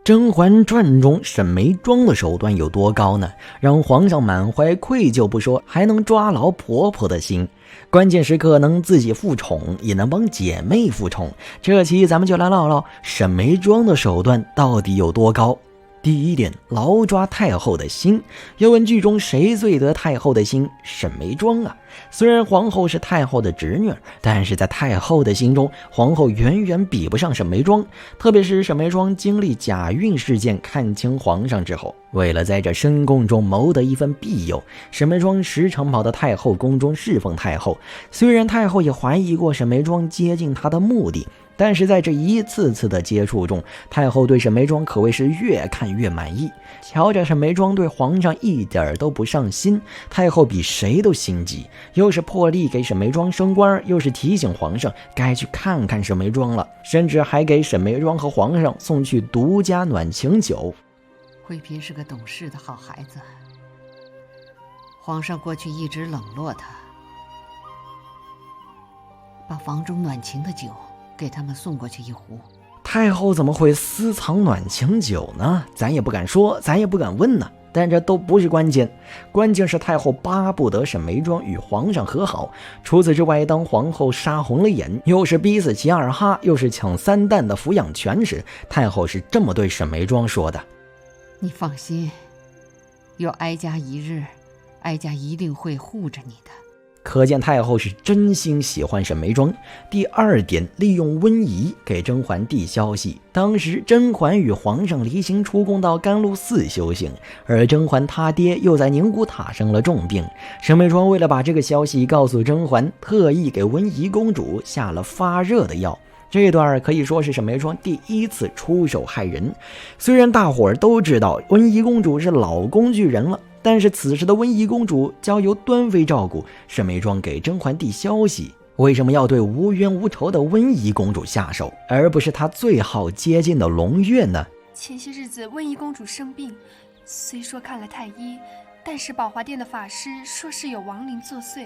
甄嬛传》中沈眉庄的手段有多高呢？让皇上满怀愧疚不说，还能抓牢婆婆的心，关键时刻能自己复宠，也能帮姐妹复宠。这期咱们就来唠唠沈眉庄的手段到底有多高。第一点，牢抓太后的心。要问剧中谁最得太后的心？沈眉庄啊。虽然皇后是太后的侄女，但是在太后的心中，皇后远远比不上沈眉庄。特别是沈眉庄经历假孕事件看清皇上之后，为了在这深宫中谋得一份庇佑，沈眉庄时常跑到太后宫中侍奉太后。虽然太后也怀疑过沈眉庄接近她的目的，但是在这一次次的接触中，太后对沈眉庄可谓是越看越满意。瞧着沈眉庄对皇上一点都不上心，太后比谁都心急，又是破例给沈眉庄升官，又是提醒皇上该去看看沈眉庄了，甚至还给沈眉庄和皇上送去独家暖情酒。惠嫔是个懂事的好孩子，皇上过去一直冷落她，把房中暖情的酒给他们送过去一壶。太后怎么会私藏暖情酒呢？咱也不敢说，咱也不敢问呢。但这都不是关键，关键是太后巴不得沈眉庄与皇上和好。除此之外，当皇后杀红了眼，又是逼死齐二哈，又是抢3蛋的抚养权时，太后是这么对沈眉庄说的：你放心，有哀家一日，哀家一定会护着你的。可见太后是真心喜欢沈眉庄。第二点，利用温宜给甄嬛递消息。当时甄嬛与皇上离行出宫到甘露寺修行，而甄嬛她爹又在宁古塔生了重病。沈眉庄为了把这个消息告诉甄嬛，特意给温宜公主下了发热的药。这段可以说是沈眉庄第一次出手害人。虽然大伙儿都知道温宜公主是老工具人了，但是此时的温宜公主交由端妃照顾，沈眉庄给甄嬛递消息，为什么要对无冤无仇的温宜公主下手，而不是她最好接近的胧月呢？前些日子温宜公主生病，虽说看了太医，但是宝华殿的法师说是有亡灵作祟，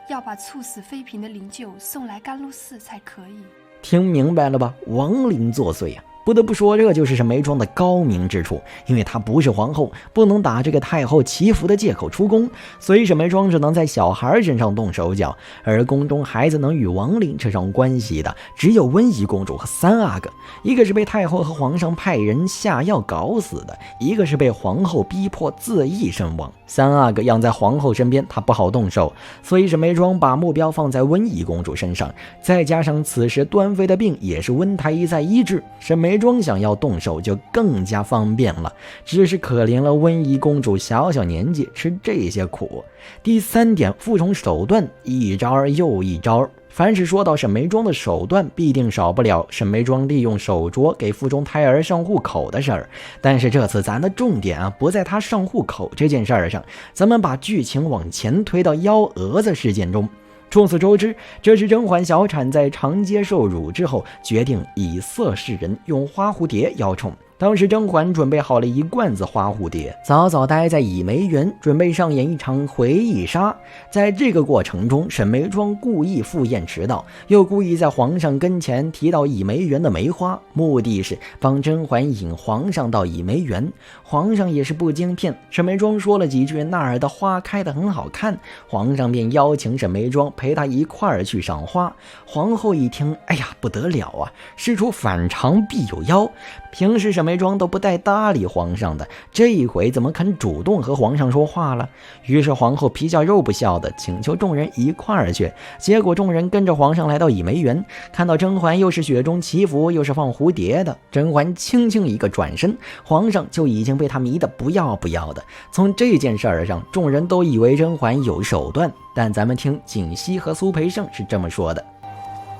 要把猝死妃嫔的灵柩送来甘露寺才可以。听明白了吧？亡灵作祟啊！不得不说，这就是沈眉庄的高明之处，因为她不是皇后，不能打这个太后祈福的借口出宫，所以沈眉庄只能在小孩身上动手脚，而宫中孩子能与亡灵扯上关系的只有温宜公主和3阿哥，一个是被太后和皇上派人下药搞死的，一个是被皇后逼迫自缢身亡。3阿哥养在皇后身边，她不好动手，所以沈眉庄把目标放在温宜公主身上，再加上此时端妃的病也是温太医在医治，沈眉庄想要动手就更加方便了，只是可怜了温宜公主小小年纪吃这些苦。第三点，复从手段，一招又一招。凡是说到沈眉庄的手段，必定少不了沈眉庄利用手镯给腹中胎儿上户口的事儿。但是这次咱的重点不在他上户口这件事儿上，咱们把剧情往前推到幺蛾子事件中。众所周知，这是甄嬛小产在长街受辱之后，决定以色示人，用花蝴蝶邀宠。当时甄嬛准备好了一罐子花蝴蝶，早早待在倚梅园，准备上演一场回忆杀。在这个过程中，沈眉庄故意赴宴迟到，又故意在皇上跟前提到倚梅园的梅花，目的是帮甄嬛引皇上到倚梅园。皇上也是不经骗，沈眉庄说了几句那儿的花开得很好看，皇上便邀请沈眉庄陪他一块儿去赏花。皇后一听，哎呀，不得了啊，事出反常必有妖。平时沈眉庄都不带搭理皇上的，这一回怎么肯主动和皇上说话了？于是皇后皮笑肉不笑的请求众人一块儿去。结果众人跟着皇上来到倚梅园，看到甄嬛又是雪中祈福又是放蝴蝶的，甄嬛轻轻一个转身，皇上就已经被她迷得不要不要的。从这件事儿上，众人都以为甄嬛有手段，但咱们听槿汐和苏培盛是这么说的：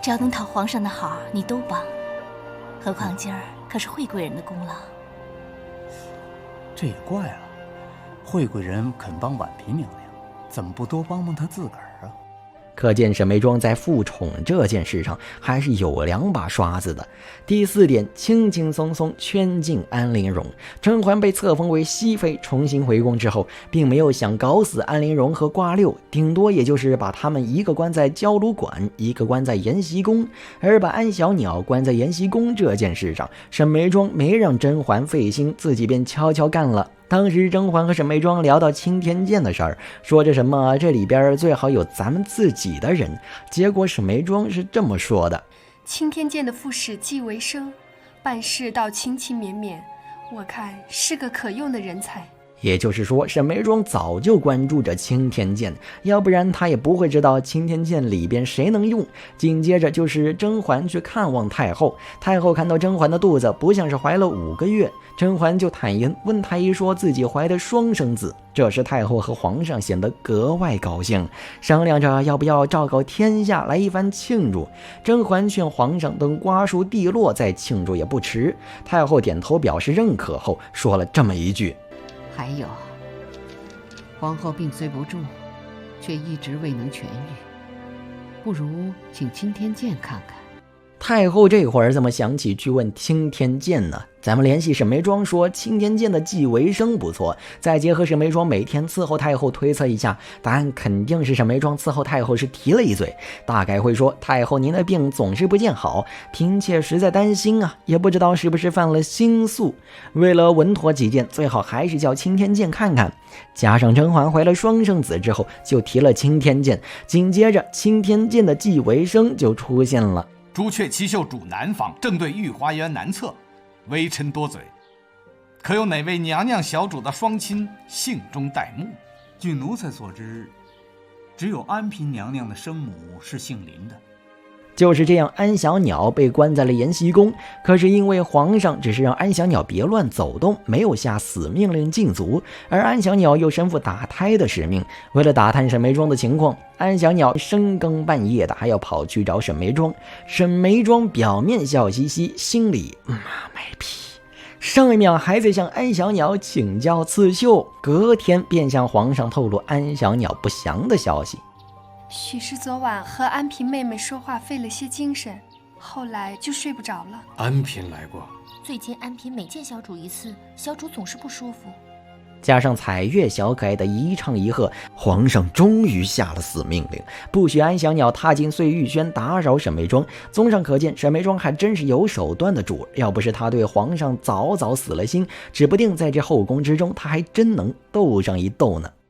只要能讨皇上的好，你都帮，何况今儿可是惠贵人的功劳。这也怪了，惠贵人肯帮婉嫔娘娘，怎么不多帮帮她自个儿啊？可见沈眉庄在复宠这件事上还是有2把刷子的。第4点，轻轻松松圈禁安陵容。甄嬛被册封为熹妃，重新回宫之后，并没有想搞死安陵容和瓜六，顶多也就是把他们一个关在焦炉馆，一个关在延禧宫。而把安小鸟关在延禧宫这件事上，沈眉庄没让甄嬛费心，自己便悄悄干了。当时甄嬛和沈眉庄聊到青天剑的事儿，说着什么这里边最好有咱们自己的人，结果沈眉庄是这么说的：青天剑的副使纪维生，办事倒勤勤勉勉，我看是个可用的人才。也就是说，沈眉庄早就关注着青天剑，要不然他也不会知道青天剑里边谁能用。紧接着就是甄嬛去看望太后，太后看到甄嬛的肚子不像是怀了5个月，甄嬛就坦言问太医说自己怀的双生子。这时太后和皇上显得格外高兴，商量着要不要昭告天下来一番庆祝。甄嬛劝皇上等瓜熟蒂落再庆祝也不迟。太后点头表示认可后，说了这么一句：还有，皇后病虽不重，却一直未能痊愈，不如请青天剑看看。太后这会儿怎么想起去问青天剑呢？咱们联系沈眉庄说青天剑的纪维生不错，再结合沈眉庄每天伺候太后推测一下，答案肯定是沈眉庄伺候太后时提了一嘴，大概会说太后您的病总是不见好，嫔妾实在担心啊，也不知道是不是犯了心素，为了稳妥起见，最好还是叫青天剑看看。加上甄嬛怀了双生子之后就提了青天剑，紧接着青天剑的纪维生就出现了。朱雀齐绣主南方，正对御花园南侧，微臣多嘴，可有哪位娘娘小主的双亲姓钟带木？据奴才所知，只有安嫔娘娘的生母是姓林的。就是这样，安小鸟被关在了延禧宫，可是因为皇上只是让安小鸟别乱走动，没有下死命令禁足，而安小鸟又身负打胎的使命，为了打探沈眉庄的情况，安小鸟深更半夜的还要跑去找沈眉庄。沈眉庄表面笑嘻嘻，心里没屁，上一秒还在向安小鸟请教刺绣，隔天便向皇上透露安小鸟不祥的消息。许是昨晚和安嫔妹妹说话费了些精神，后来就睡不着了。安嫔来过，最近安嫔每见小主一次，小主总是不舒服。加上彩月小可爱的一唱一和，皇上终于下了死命令，不许安小鸟踏进碎玉轩打扰沈眉庄。综上可见，沈眉庄还真是有手段的主，要不是他对皇上早早死了心，指不定在这后宫之中他还真能斗上一斗呢。